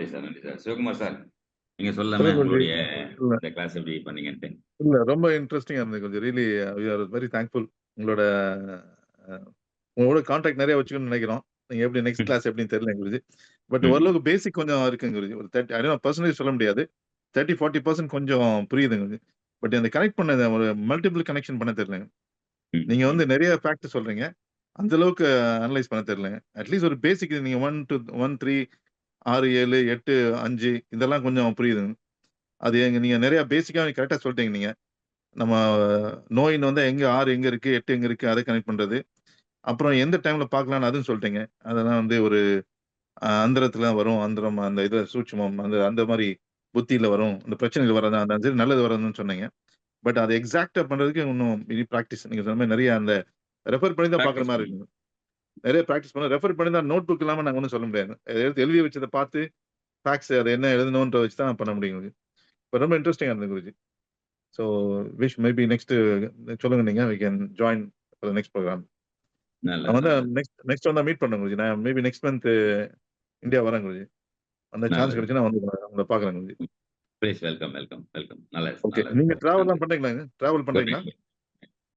நன்றி சார், நன்றி sir. Sivakumar sir, நீங்க சொல்லலாமா சொல்லுங்க குருஜி. உங்களுடைய இல்ல, இந்த கிளாஸ் எப்படி பண்ணீங்கன்ட்டு? இல்ல ரொம்ப இன்ட்ரஸ்டிங்கா இருந்தது கொஞ்சம். Really we are very thankful. உங்களோட அ உங்களோட கான்டாக்ட் நெறைய வச்சுக்கணும்னு நெனைக்கிறோம். நீங்க எப்படி நெக்ஸ்ட் கிளாஸ் எப்படின்னு தெரியல குருஜி. பட் ம். ஓரளவுக்கு பேசிக் கொஞ்சம் இருக்குங்க குருஜி. ஒரு 30 ஐ டோன்ட் பெர்சன்டேஜ் சொல்ல முடியாது. 30, 40% கொஞ்சம் புரியுதுங்க குருஜி. பட் அந்த கனெக்ட் பண்ண ஒரு மல்டிபிள் கனெக்ஷன் பண்ண தெரியலங்க. ம். நீங்க ம். வந்து நெறைய ஃபேக்ட் சொல்றீங்க. அந்த அளவுக்கு அனலைஸ் பண்ண தெரியலங்க. அட்லீஸ்ட் ஒரு பேசிக் நீங்க 1 டூ 1, 3, 6, 7, 8, 5 இதெல்லாம் கொஞ்சம் புரியுதுங்க. அது நீங்க நெறைய பேசிக்கா கரெக்ட்டா சொல்ட்டீங்க நீங்க. நம்ம நோயின்னு வந்தா எங்க 6 எங்க இருக்கு, 8 எங்க இருக்கு அத கனெக்ட் பண்றது. அப்புறம் எந்த டைம்ல பார்க்கலாம்னு அதுவும் சொல்ட்டீங்க. அதெல்லாம் வந்து ஒரு அந்தரத்துல வரும். அந்தரம் அந்த இது சூட்சுமம் அந்த அந்த மாரி புத்தியில வரும். இந்த பிரச்சனைகள் வராது. அந்த இது நல்லது வராதுன்னு சொன்னீங்க. பட் அத எக்ஸாக்ட்டா பண்றதுக்கு இன்னும் இனி பிராக்டிஸ் நீங்க சொன்ன மாரி நெறைய அந்த ரெஃபர் பண்ணி தான் பார்க்குற பிராக்டிஸ் மாரி பண்ணணும். இருக்குங்க. நெறைய பிராக்டிஸ் பண்ணணும். ரெஃபர் பண்ணி தான் நோட் புக் இல்லாம நாங்க ஒண்ணும் சொல்ல முடியாது. எடுத்து எழுதி வச்சத பார்த்து ஃபேக்ட்ஸ் அது என்ன எழுதணும்ன்றத வச்சு தான் பண்ண முடியும். இப்ப ரொம்ப இன்ட்ரஸ்டிங்கா இருந்தது Guruji. So wish maybe next சொல்லுங்க நீங்க. We can join for the next programme. நான் நல்லது, வந்து நல்லது, நெக்ஸ்ட் வந்தா மீட் பண்றேன் குருஜி. நான் மேபி நெக்ஸ்ட் மந்த் இந்தியா வரேன் குருஜி. அந்த சான்ஸ் நல்லது. கிடைச்சுன்னா வந்து உங்கள பார்க்குறேன் Guruji. Please welcome, welcome, welcome. நல்லது, ஓகே. நல்லது. நீங்க நன்றி. டிராவல்லாம் பண்றீங்களாங்க? டிராவல் பண்றீங்களா? பண்ணிருக்கேன்.